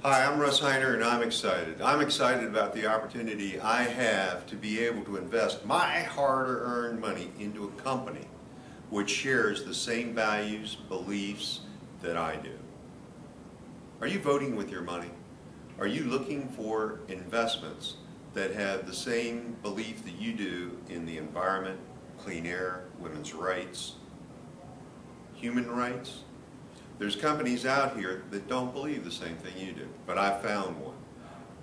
Hi, I'm Russ Heiner and I'm excited. I'm excited about the opportunity I have to be able to invest my hard-earned money into a company which shares the same values, beliefs that I do. Are you voting with your money? Are you looking for investments that have the same belief that you do in the environment, clean air, women's rights, human rights? There's companies out here that don't believe the same thing you do, but I found one.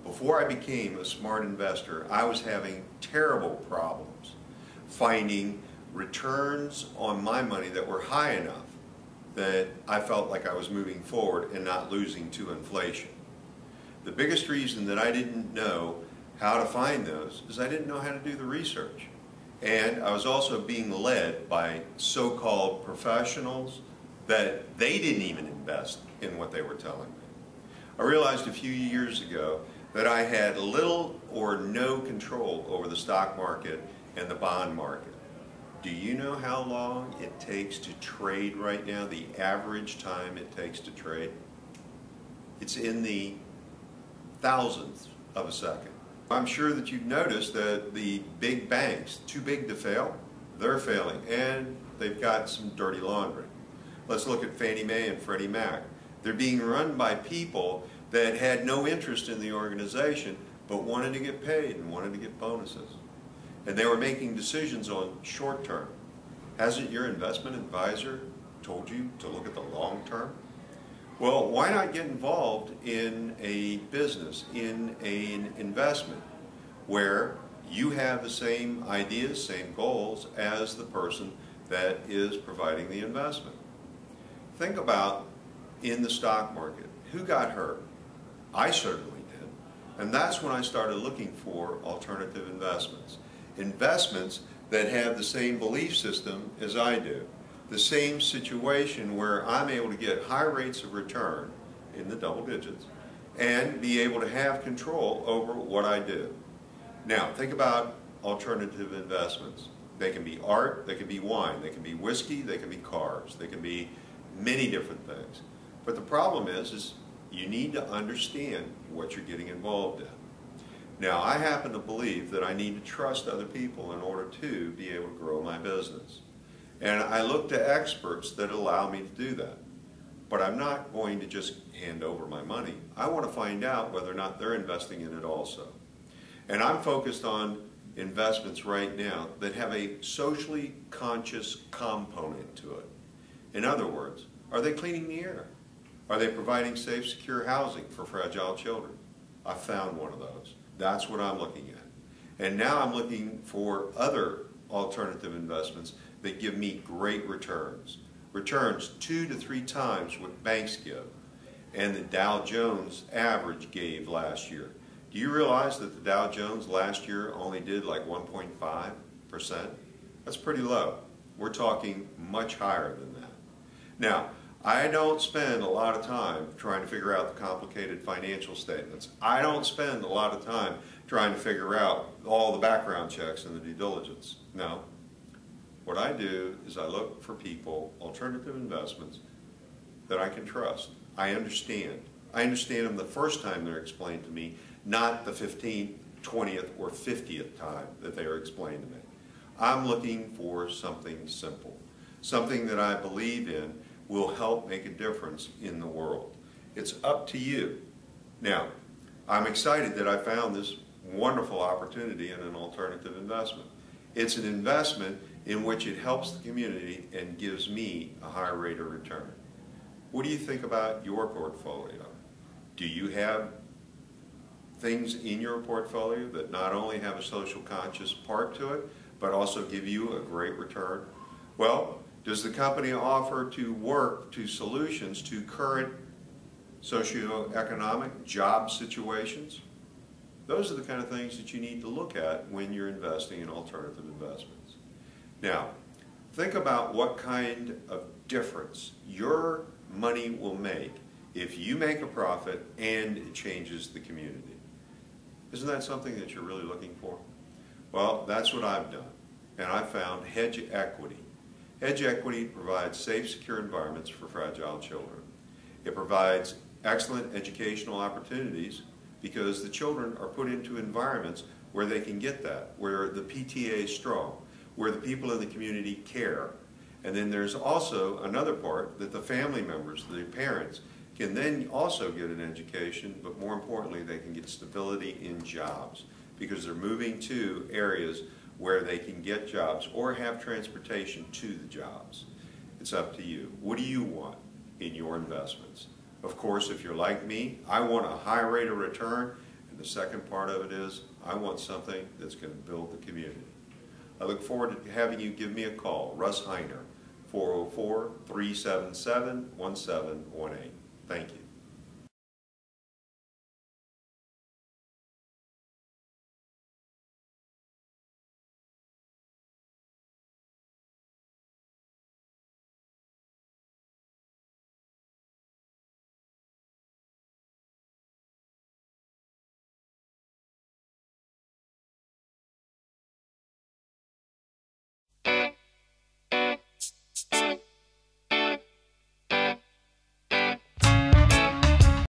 Before I became a smart investor, I was having terrible problems finding returns on my money that were high enough that I felt like I was moving forward and not losing to inflation. The biggest reason that I didn't know how to find those is I didn't know how to do the research. And I was also being led by so-called professionals that they didn't even invest in what they were telling me. I realized a few years ago that I had little or no control over the stock market and the bond market. Do you know how long it takes to trade right now, the average time it takes to trade? It's in the thousandths of a second. I'm sure that you've noticed that the big banks, too big to fail, they're failing, and they've got some dirty laundry. Let's look at Fannie Mae and Freddie Mac. They're being run by people that had no interest in the organization but wanted to get paid and wanted to get bonuses. And they were making decisions on short term. Hasn't your investment advisor told you to look at the long term? Well, why not get involved in a business, in an investment where you have the same ideas, same goals as the person that is providing the investment? Think about in the stock market, who got hurt? I certainly did. And that's when I started looking for alternative investments. Investments that have the same belief system as I do. The same situation where I'm able to get high rates of return in the double digits and be able to have control over what I do. Now, think about alternative investments. They can be art, they can be wine, they can be whiskey, they can be cars, they can be many different things. But the problem is you need to understand what you're getting involved in. Now, I happen to believe that I need to trust other people in order to be able to grow my business. And I look to experts that allow me to do that. But I'm not going to just hand over my money. I want to find out whether or not they're investing in it also. And I'm focused on investments right now that have a socially conscious component to it. In other words, are they cleaning the air? Are they providing safe, secure housing for fragile children? I found one of those. That's what I'm looking at. And now I'm looking for other alternative investments that give me great returns. Returns 2 to 3 times what banks give and the Dow Jones average gave last year. Do you realize that the Dow Jones last year only did like 1.5%? That's pretty low. We're talking much higher than that. Now, I don't spend a lot of time trying to figure out the complicated financial statements. I don't spend a lot of time trying to figure out all the background checks and the due diligence. No. What I do is I look for people, alternative investments, that I can trust. I understand. I understand them the first time they're explained to me, not the 15th, 20th, or 50th time that they are explained to me. I'm looking for something simple, something that I believe in will help make a difference in the world. It's up to you. Now, I'm excited that I found this wonderful opportunity in an alternative investment. It's an investment in which it helps the community and gives me a higher rate of return. What do you think about your portfolio? Do you have things in your portfolio that not only have a social conscious part to it, but also give you a great return? Well, does the company offer to work to solutions to current socioeconomic job situations? Those are the kind of things that you need to look at when you're investing in alternative investments. Now, think about what kind of difference your money will make if you make a profit and it changes the community. Isn't that something that you're really looking for? Well, that's what I've done, and I found Hedge Equity. Hedge Equity provides safe, secure environments for fragile children. It provides excellent educational opportunities because the children are put into environments where they can get that, where the PTA is strong, where the people in the community care. And then there's also another part that the family members, the parents, can then also get an education, but more importantly, they can get stability in jobs because they're moving to areas where they can get jobs or have transportation to the jobs. It's up to you. What do you want in your investments? Of course, if you're like me, I want a high rate of return, and the second part of it is I want something that's going to build the community. I look forward to having you give me a call, Russ Heiner, 404-377-1718. Thank you.